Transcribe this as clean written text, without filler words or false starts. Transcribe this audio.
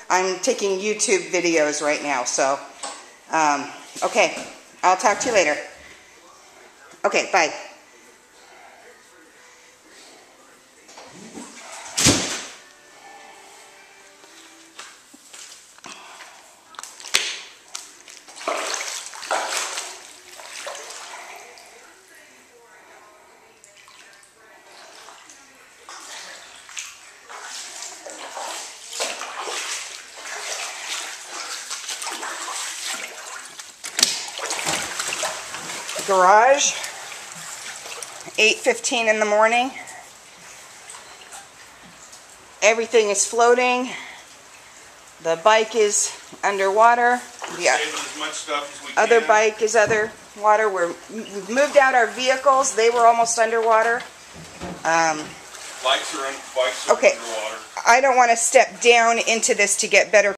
I'm taking YouTube videos right now, so, okay. I'll talk to you later. Okay, bye. Garage, 8:15 in the morning. Everything is floating. The bike is underwater. The other bike is underwater. We've moved out our vehicles. They were almost underwater. Bikes are okay. underwater. I don't want to step down into this to get better